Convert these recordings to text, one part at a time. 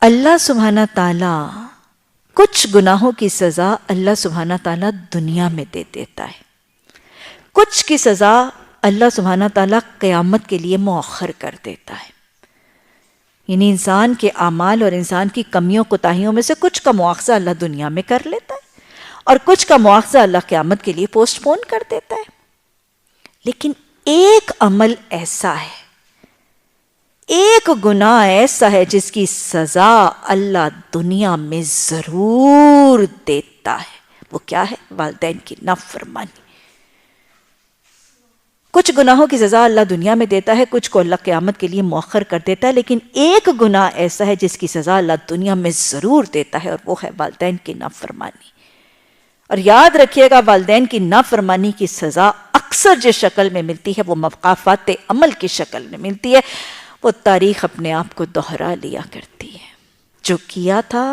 اللہ سبحانہ تعالیٰ کچھ گناہوں کی سزا اللہ سبحانہ تعالیٰ دنیا میں دے دیتا ہے، کچھ کی سزا اللہ سبحانہ تعالیٰ قیامت کے لیے مؤخر کر دیتا ہے. یعنی انسان کے اعمال اور انسان کی کمیوں کوتاہیوں میں سے کچھ کا مواخذہ اللہ دنیا میں کر لیتا ہے اور کچھ کا مواخذہ اللہ قیامت کے لیے پوسٹ پون کر دیتا ہے. لیکن ایک عمل ایسا ہے، ایک گناہ ایسا ہے جس کی سزا اللہ دنیا میں ضرور دیتا ہے. وہ کیا ہے؟ والدین کی نافرمانی. کچھ گناہوں کی سزا اللہ دنیا میں دیتا ہے، کچھ کو اللہ قیامت کے لیے مؤخر کر دیتا ہے، لیکن ایک گناہ ایسا ہے جس کی سزا اللہ دنیا میں ضرور دیتا ہے، اور وہ ہے والدین کی نافرمانی. اور یاد رکھیے گا، والدین کی نافرمانی کی سزا اکثر جس شکل میں ملتی ہے وہ مقافات عمل کی شکل میں ملتی ہے. وہ تاریخ اپنے آپ کو دوہرا لیا کرتی ہے. جو کیا تھا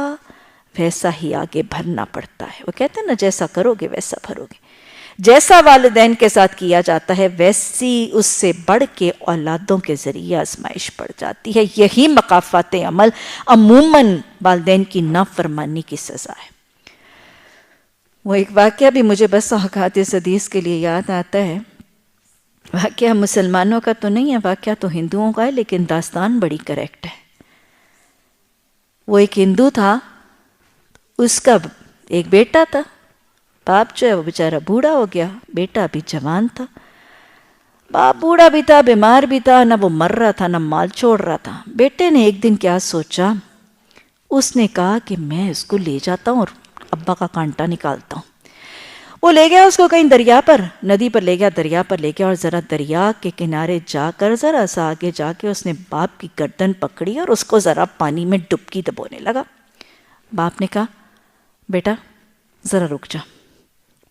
ویسا ہی آگے بھرنا پڑتا ہے. وہ کہتے ہیں نا، جیسا کرو گے ویسا بھرو گے. جیسا والدین کے ساتھ کیا جاتا ہے ویسی اس سے بڑھ کے اولادوں کے ذریعے آزمائش پڑ جاتی ہے. یہی مقافات عمل عموماً والدین کی نافرمانی کی سزا ہے. وہ ایک واقعہ بھی مجھے بس اوقات اس حدیث کے لیے یاد آتا ہے. واقعہ مسلمانوں کا تو نہیں ہے، واقعہ تو ہندوؤں کا ہے، لیکن داستان بڑی کریکٹ ہے. وہ ایک ہندو تھا، اس کا ایک بیٹا تھا. باپ جو ہے وہ بیچارہ بوڑھا ہو گیا، بیٹا بھی جوان تھا. باپ بوڑھا بھی تھا، بیمار بھی تھا، نہ وہ مر رہا تھا نہ مال چھوڑ رہا تھا. بیٹے نے ایک دن کیا سوچا، اس نے کہا کہ میں اس کو لے جاتا ہوں اور ابا کا کانٹا نکالتا ہوں. وہ لے گیا اس کو کہیں دریا پر، ندی پر لے گیا، دریا پر لے گیا، اور ذرا دریا کے کنارے جا کر ذرا سا آگے جا کے اس نے باپ کی گردن پکڑی اور اس کو ذرا پانی میں ڈبکی دبونے لگا. باپ نے کہا، بیٹا ذرا رک جا.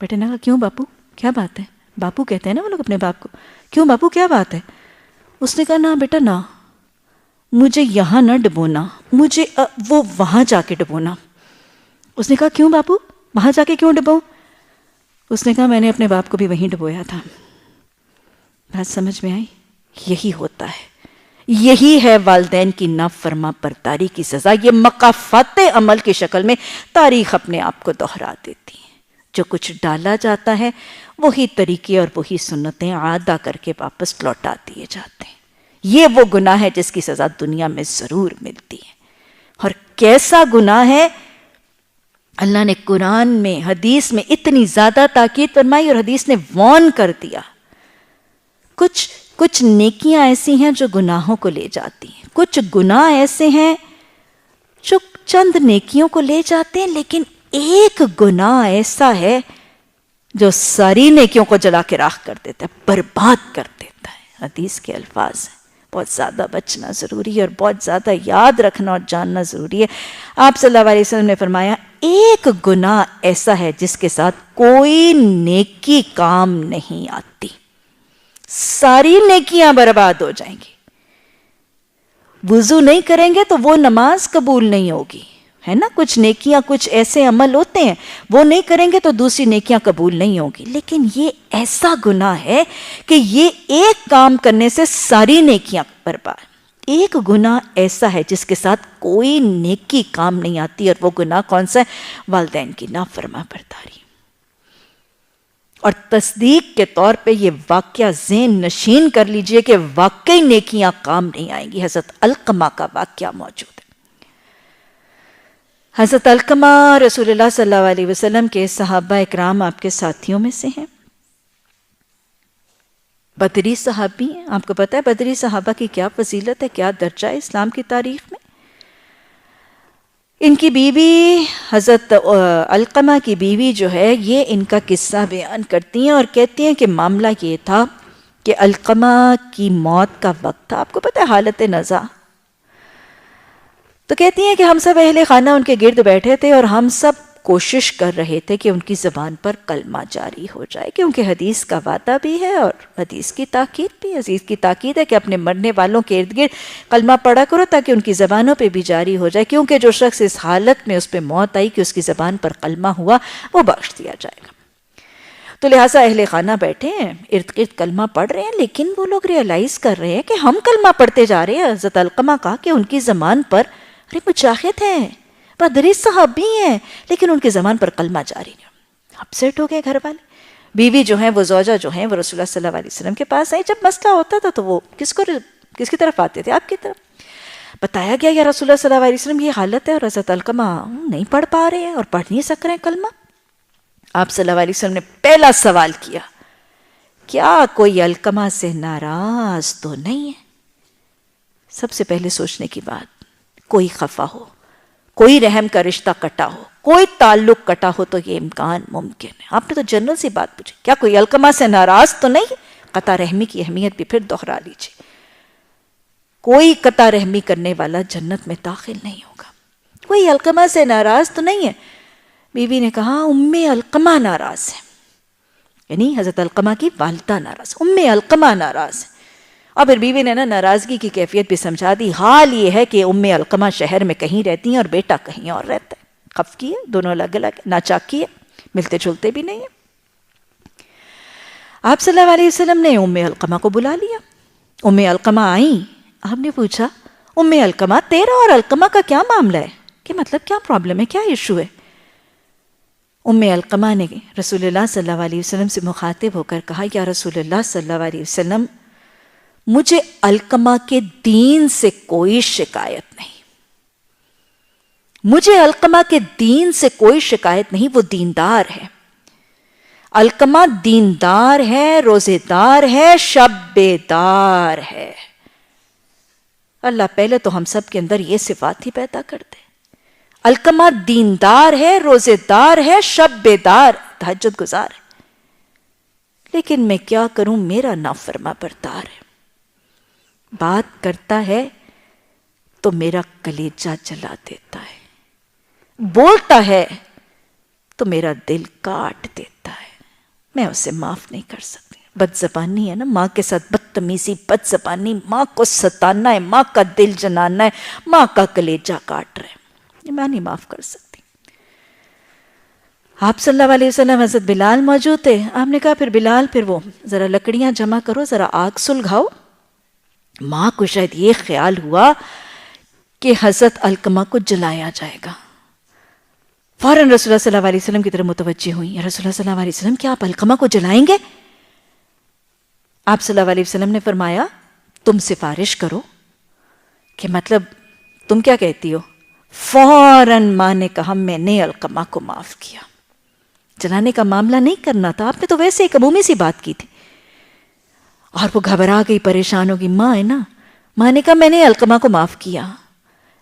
بیٹے نے کہا، کیوں باپو، کیا بات ہے؟ باپو کہتے ہیں نا وہ لوگ اپنے باپ کو. کیوں باپو، کیا بات ہے؟ اس نے کہا، نہ بیٹا نہ، مجھے یہاں نہ ڈبونا، مجھے وہ وہاں جا کے ڈبونا. اس نے کہا، کیوں باپو، وہاں جا کے کیوں ڈبو؟ اس نے کہا، میں نے اپنے باپ کو بھی وہیں ڈبویا تھا. بات سمجھ میں آئی؟ یہی ہوتا ہے، یہی ہے والدین کی نافرما برداری کی سزا. یہ مقافات عمل کی شکل میں تاریخ اپنے آپ کو دہرا دیتی ہے. جو کچھ ڈالا جاتا ہے وہی طریقے اور وہی سنتیں عادہ کر کے واپس لوٹا دیے جاتے ہیں. یہ وہ گناہ ہے جس کی سزا دنیا میں ضرور ملتی ہے. اور کیسا گناہ ہے؟ اللہ نے قرآن میں، حدیث میں اتنی زیادہ تاکید فرمائی اور حدیث نے وارن کر دیا. کچھ نیکیاں ایسی ہیں جو گناہوں کو لے جاتی ہیں، کچھ گناہ ایسے ہیں جو چند نیکیوں کو لے جاتے ہیں، لیکن ایک گناہ ایسا ہے جو ساری نیکیوں کو جلا کے راکھ کر دیتا ہے، برباد کر دیتا ہے. حدیث کے الفاظ ہیں. بہت زیادہ بچنا ضروری ہے اور بہت زیادہ یاد رکھنا اور جاننا ضروری ہے. آپ صلی اللہ علیہ وسلم نے فرمایا، ایک گناہ ایسا ہے جس کے ساتھ کوئی نیکی کام نہیں آتی، ساری نیکیاں برباد ہو جائیں گی. وضو نہیں کریں گے تو وہ نماز قبول نہیں ہوگی، ہے نا. کچھ نیکیاں، کچھ ایسے عمل ہوتے ہیں وہ نہیں کریں گے تو دوسری نیکیاں قبول نہیں ہوگی. لیکن یہ ایسا گناہ ہے کہ یہ ایک کام کرنے سے ساری نیکیاں برباد. ایک گناہ ایسا ہے جس کے ساتھ کوئی نیکی کام نہیں آتی، اور وہ گناہ کون سا ہے؟ والدین کی نافرما برداری. اور تصدیق کے طور پہ یہ واقعہ ذہن نشین کر لیجئے کہ واقعی نیکیاں کام نہیں آئیں گی. حضرت علقمہ کا واقعہ موجود ہے. حضرت علقمہ رسول اللہ صلی اللہ علیہ وسلم کے صحابہ اکرام، آپ کے ساتھیوں میں سے ہیں. بدری صحابی ہیں. آپ کو پتہ ہے بدری صحابہ کی کیا فضیلت ہے، کیا درجہ ہے اسلام کی تاریخ میں. ان کی بیوی، حضرت علقمہ کی بیوی جو ہے، یہ ان کا قصہ بیان کرتی ہیں اور کہتی ہیں کہ معاملہ یہ تھا کہ علقمہ کی موت کا وقت تھا. آپ کو پتہ ہے حالت نزا. تو کہتی ہیں کہ ہم سب اہل خانہ ان کے گرد بیٹھے تھے اور ہم سب کوشش کر رہے تھے کہ ان کی زبان پر کلمہ جاری ہو جائے، کیونکہ حدیث کا وعدہ بھی ہے اور حدیث کی تاکید بھی. حدیث کی تاکید ہے کہ اپنے مرنے والوں کے ارد گرد کلمہ پڑھا کرو تاکہ ان کی زبانوں پہ بھی جاری ہو جائے، کیونکہ جو شخص اس حالت میں اس پہ موت آئی کہ اس کی زبان پر کلمہ ہوا، وہ بخش دیا جائے گا. تو لہٰذا اہل خانہ بیٹھے ہیں، ارد گرد کلمہ پڑھ رہے ہیں، لیکن وہ لوگ ریئلائز کر رہے ہیں کہ ہم کلمہ پڑھتے جا رہے ہیں. حضرت علقمہ کہا کہ ان کی زبان پر ارے مجاہد ہیں، بدری صحابی ہیں، لیکن ان کی زبان پر کلمہ جاری نہیں. اپسیٹ ہو گئے گھر والے. بیوی جو ہیں، وہ زوجہ جو ہیں، وہ رسول اللہ صلی اللہ علیہ وسلم کے پاس آئی. جب مسئلہ ہوتا تھا تو وہ کس کی طرف آتے تھے؟ آپ کی طرف. بتایا گیا یا رسول اللہ صلی اللہ علیہ وسلم یہ حالت ہے، اور حضرت علقمہ نہیں پڑھ پا رہے ہیں اور پڑھ نہیں سک رہے ہیں کلمہ. آپ صلی اللہ علیہ وسلم نے پہلا سوال کیا، کیا کوئی علقمہ سے ناراض تو نہیں ہے؟ سب سے پہلے سوچنے کی بات، کوئی خفا ہو، کوئی رحم کا رشتہ کٹا ہو، کوئی تعلق کٹا ہو تو یہ امکان ممکن ہے. آپ نے تو جنرل سی بات پوچھی، کیا کوئی علقمہ سے ناراض تو نہیں؟ قطع رحمی کی اہمیت بھی پھر دوہرا لیجیے. کوئی قطع رحمی کرنے والا جنت میں داخل نہیں ہوگا. کوئی علقمہ سے ناراض تو نہیں ہے؟ بیوی نے کہا ام علقمہ ناراض ہے، یعنی حضرت علقمہ کی والدہ ناراض، ام علقمہ ناراض ہے. اور پھر بیوی نے ناراضگی کی کیفیت بھی سمجھا دی. حال یہ ہے کہ ام علقمہ شہر میں کہیں رہتی ہیں اور بیٹا کہیں اور رہتا ہے. خفقی ہے، دونوں الگ الگ ہے، ناچاکی ہے، ملتے جلتے بھی نہیں ہیں. آپ صلی اللہ علیہ وسلم نے ام علقمہ کو بلا لیا. ام علقمہ آئیں. آپ نے پوچھا ام علقمہ تیرا اور علقمہ کا کیا معاملہ ہے؟ کہ مطلب کیا پرابلم ہے، کیا ایشو ہے؟ ام علقمہ نے رسول اللہ صلی اللہ علیہ وسلم سے مخاطب ہو کر کہا، یا رسول اللہ صلی اللہ علیہ وسلم، مجھے علقمہ کے دین سے کوئی شکایت نہیں. مجھے علقمہ کے دین سے کوئی شکایت نہیں، وہ دیندار ہے. علقمہ دیندار ہے، روزے دار ہے، شب بیدار ہے. اللہ پہلے تو ہم سب کے اندر یہ صفات ہی پیدا کر دے. علقمہ دیندار ہے، روزے دار ہے، شب بیدار، تہجد گزار ہے. لیکن میں کیا کروں، میرا نافرما بردار ہے. بات کرتا ہے تو میرا کلیجہ جلا دیتا ہے، بولتا ہے تو میرا دل کاٹ دیتا ہے. میں اسے معاف نہیں کر سکتی. بد زبانی ہے نا، ماں کے ساتھ بدتمیزی، بد زبانی، ماں کو ستانا ہے، ماں کا دل جنانا ہے، ماں کا کلیجہ کاٹ رہا ہے. یہ میں نہیں معاف کر سکتی. آپ صلی اللہ علیہ وسلم، حضرت بلال موجود تھے. آپ نے کہا پھر بلال، پھر وہ ذرا لکڑیاں جمع کرو، ذرا آگ سلگھاؤ. ماں کو شاید یہ خیال ہوا کہ حضرت علقمہ کو جلایا جائے گا. فوراً رسول اللہ صلی اللہ علیہ وسلم کی طرف متوجہ ہوئی. یا رسول اللہ صلی اللہ علیہ وسلم، کیا آپ علقمہ کو جلائیں گے؟ آپ صلی اللہ علیہ وسلم نے فرمایا، تم سفارش کرو. کہ مطلب تم کیا کہتی ہو؟ فوراً ماں نے کہا، میں نے علقمہ کو معاف کیا. جلانے کا معاملہ نہیں کرنا تھا، آپ نے تو ویسے ایک عمومی سی بات کی تھی. اور وہ گھبرا گئی، پریشان ہوگی. ماں ہے نا، ماں نے کہا میں نے علقمہ کو معاف کیا.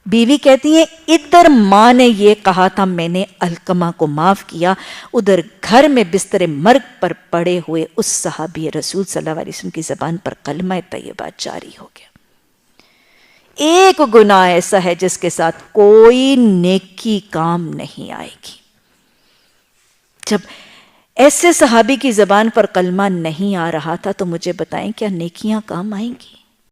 بیوی کہتی ہیں ادھر ماں نے یہ کہا تھا میں نے علقمہ کو معاف کیا، ادھر گھر میں بستر مرگ پر پڑے ہوئے اس صحابی رسول صلی اللہ علیہ وسلم کی زبان پر کلمہ طیبہ جاری ہو گیا. ایک گناہ ایسا ہے جس کے ساتھ کوئی نیکی کام نہیں آئے گی. جب ایسے صحابی کی زبان پر کلمہ نہیں آ رہا تھا تو مجھے بتائیں کیا نیکیاں کام آئیں گی؟